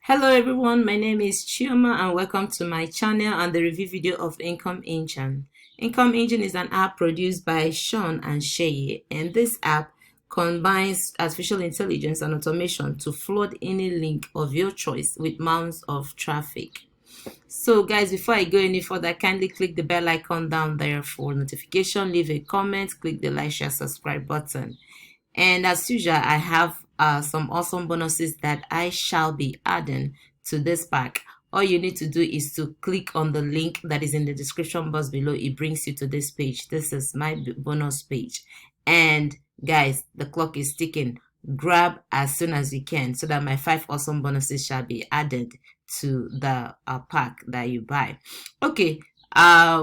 Hello everyone, my name is Chioma and welcome to my channel and the review video of Incomeengine. Incomeengine is an app produced by Shawn and Seyi, and this app combines artificial intelligence and automation to flood any link of your choice with mounds of traffic. So guys, before I go any further, kindly click the bell icon down there for notification, leave a comment, click the like, share, subscribe button. And as usual, I have some awesome bonuses that I shall be adding to this pack. All you need to do is to click on the link that is in the description box below. It brings you to this page. This is my bonus page. And guys, the clock is ticking. Grab as soon as you can so that my 5 awesome bonuses shall be added to the pack that you buy. Okay,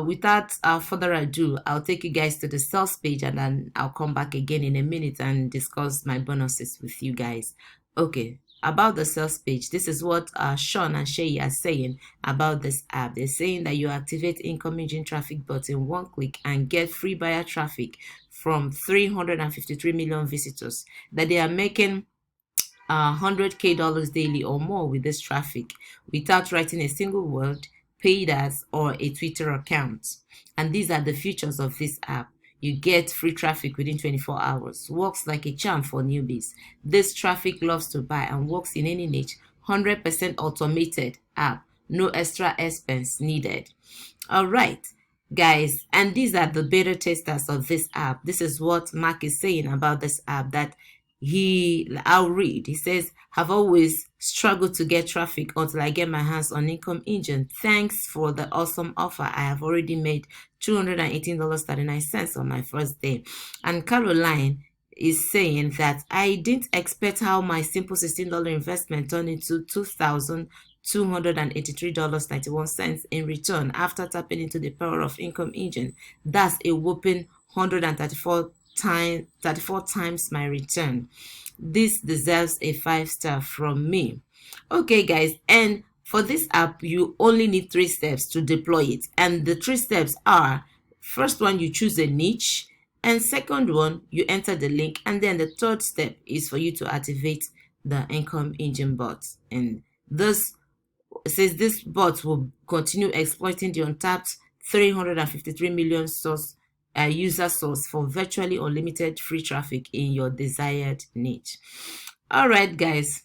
without further ado, I'll take you guys to the sales page and then I'll come back again in a minute and discuss my bonuses with you guys. Okay, about the sales page, this is what Shawn and Seyi are saying about this app. They're saying that you activate Incomeengine traffic bot in one click and get free buyer traffic from 353 million visitors, that they are making $100K daily or more with this traffic without writing a single word, paid ads, or a Twitter account. And these are the features of this app. You get free traffic within 24 hours. Works like a charm for newbies. This traffic loves to buy and works in any niche. 100% automated app. No extra expense needed. All right, guys. And these are the beta testers of this app. This is what Mark is saying about this app, that I'll read. He says, have always struggled to get traffic until I get my hands on Incomeengine. Thanks for the awesome offer. I have already made $218.39 on my first day. And Caroline is saying that I didn't expect how my simple $16 investment turned into $2,283.91 in return after tapping into the power of Incomeengine. That's a whopping 134 times my return. This deserves a 5-star from me. Okay guys, and for this app you only need 3 steps to deploy it, and the 3 steps are: first one, you choose a niche, and second one, you enter the link, and then the third step is for you to activate the Incomeengine bot. And this says this bot will continue exploiting the untapped 353 million user source for virtually unlimited free traffic in your desired niche. All right guys,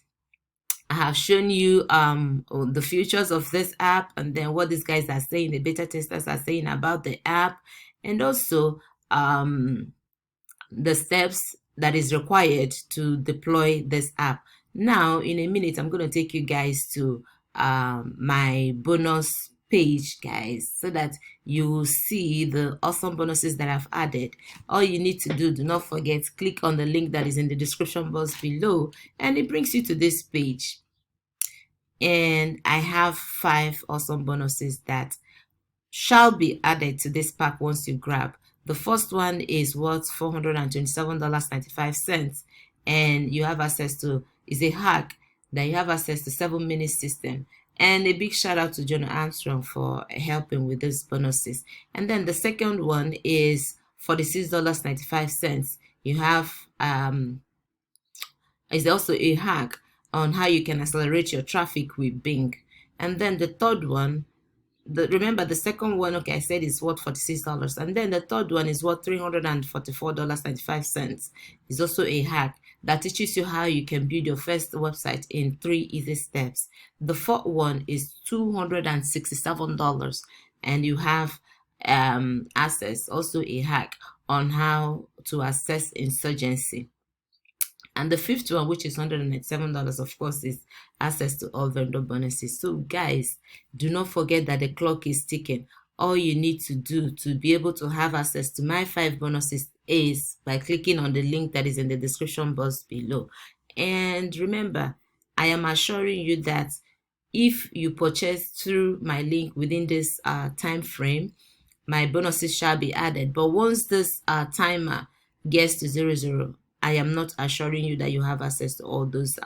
I have shown you the features of this app, and then what these guys are saying, the beta testers are saying about the app, and also the steps that is required to deploy this app. Now in a minute I'm going to take you guys to my bonus page, guys, so that you will see the awesome bonuses that I've added. All you need to do not forget, click on the link that is in the description box below and it brings you to this page. And I have 5 awesome bonuses that shall be added to this pack once you grab. The first one is worth $427.95, and you have access to, is a hack that you have access to 7-minute system. And a big shout out to John Armstrong for helping with these bonuses. And then the second one is $46.95. You have is also a hack on how you can accelerate your traffic with Bing. And then the third one, remember the second one, okay, I said is worth $46, and then the third one is worth $344.95. It's also a hack that teaches you how you can build your first website in 3 easy steps. The fourth one is $267, and you have access, also a hack on how to assess insurgency. And the fifth one, which is $107, of course, is access to all vendor bonuses. So guys, do not forget that the clock is ticking. All you need to do to be able to have access to my 5 bonuses is by clicking on the link that is in the description box below. And remember, I am assuring you that if you purchase through my link within this time frame, my bonuses shall be added. But once this timer gets to 00, I am not assuring you that you have access to all those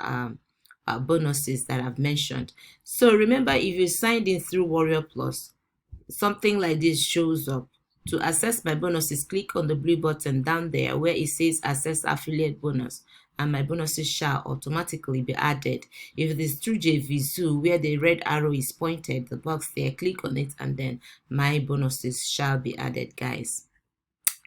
bonuses that I've mentioned. So remember, if you signed in through Warrior Plus, something like this shows up. To access my bonuses, click on the blue button down there where it says access affiliate bonus, and my bonuses shall automatically be added. If it is through JVZoo, where the red arrow is pointed, the box there, click on it, and then my bonuses shall be added, guys.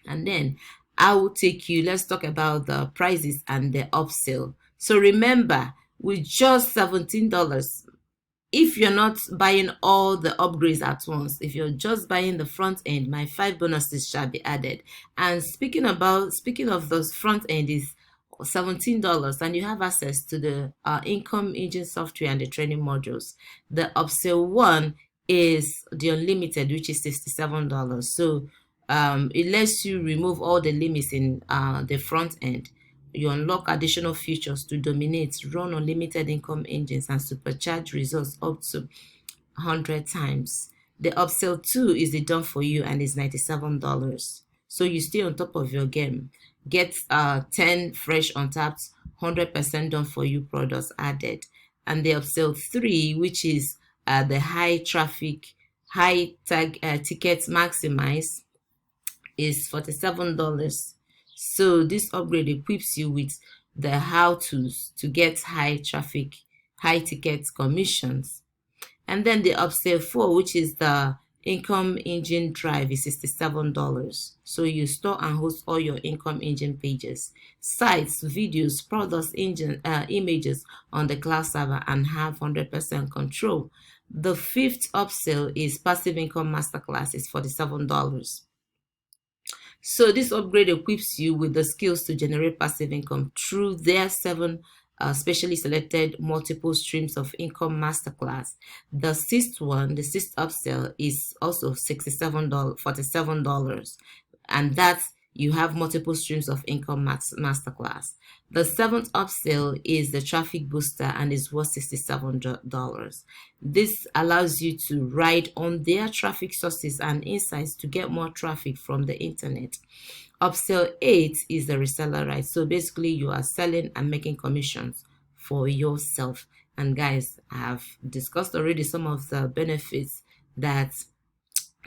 And then I will take you, let's talk about the prices and the upsell. So remember, with just $17, if you're not buying all the upgrades at once, if you're just buying the front end, my 5 bonuses shall be added. And speaking of those front end is $17, and you have access to the Incomeengine software and the training modules. The upsell one is the unlimited, which is $67. So it lets you remove all the limits in the front end. You unlock additional features to dominate, run unlimited income engines, and supercharge results up to 100 times. The upsell 2 is the done for you and is $97. So you stay on top of your game. Get 10 fresh untapped 100% done for you products added. And the upsell 3, which is the high traffic, high tag tickets maximize, is $47. So this upgrade equips you with the how-tos to get high traffic, high ticket commissions. And then the upsell 4, which is the Incomeengine drive, is $67. So you store and host all your Incomeengine pages, sites, videos, products, images on the cloud server, and have 100% control. The 5th upsell is passive income masterclass, is $47. So this upgrade equips you with the skills to generate passive income through their 7 specially selected multiple streams of income masterclass. The 6th one, the 6th upsell, is also $47, and that's you have multiple streams of income masterclass. The 7th upsell is the traffic booster and is worth $67. This allows you to ride on their traffic sources and insights to get more traffic from the internet. Upsell 8 is the reseller right. So basically you are selling and making commissions for yourself. And guys, I have discussed already some of the benefits that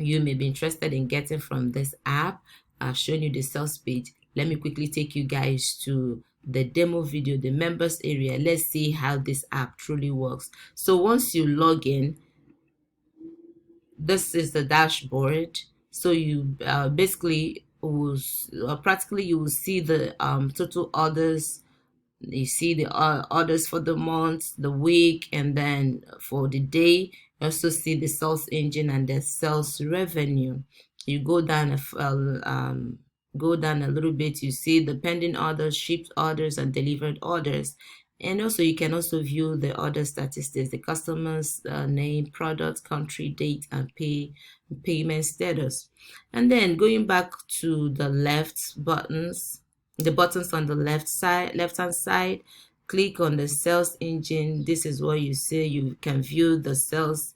you may be interested in getting from this app. I've shown you the sales page. Let me quickly take you guys to the demo video, the members area. Let's see how this app truly works. So once you log in, this is the dashboard. So you basically will practically you will see the total orders. You see the orders for the month, the week, and then for the day. You also see the sales engine and the sales revenue. You go down a little bit, you see the pending orders, shipped orders, and delivered orders. And also you can also view the order statistics, the customer's name, product, country, date, and payment status. And then going back to the left buttons, the buttons on the left-hand side, click on the sales engine. This is what you see. You can view the sales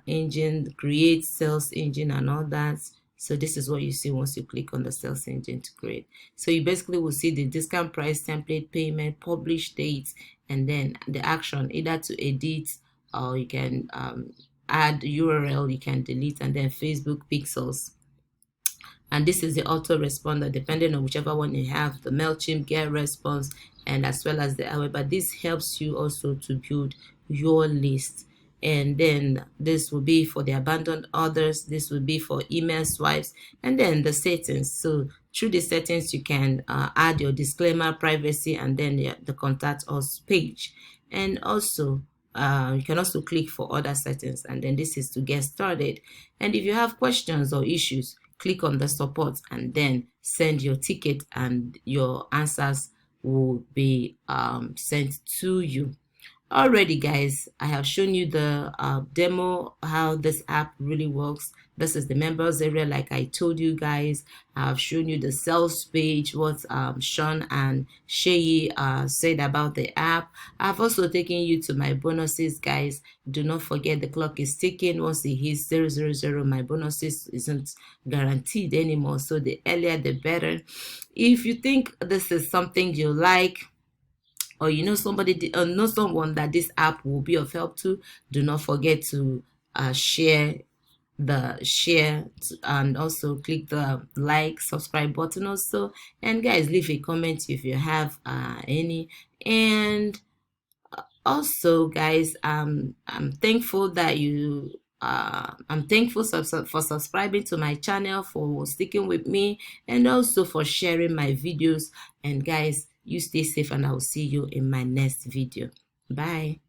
engine, create sales engine, and all that. So this is what you see once you click on the sales engine to create. So you basically will see the discount price, template, payment, publish date, and then the action either to edit, or you can add URL, you can delete, and then Facebook pixels. And this is the autoresponder, depending on whichever one you have, the MailChimp, Get Response, and as well as the However. This helps you also to build your list. And then this will be for the abandoned orders, this will be for email swipes, and then the settings. So through the settings you can add your disclaimer, privacy, and then the contact us page. And also you can also click for other settings, and then this is to get started. And if you have questions or issues, click on the support and then send your ticket, and your answers will be sent to you. Already guys, I have shown you the demo, how this app really works. This is the members area, like I told you guys. I have shown you the sales page, what Shawn and Seyi said about the app. I've also taken you to my bonuses, guys. Do not forget the clock is ticking. Once it hits 000, my bonuses isn't guaranteed anymore. So the earlier the better. If you think this is something you like, or you know somebody know someone that this app will be of help to, do not forget to share the share and also click the like subscribe button also, and guys, leave a comment if you have any. And also guys, I'm thankful that you I'm thankful for subscribing to my channel, for sticking with me, and also for sharing my videos. And guys, you stay safe, and I'll see you in my next video. Bye.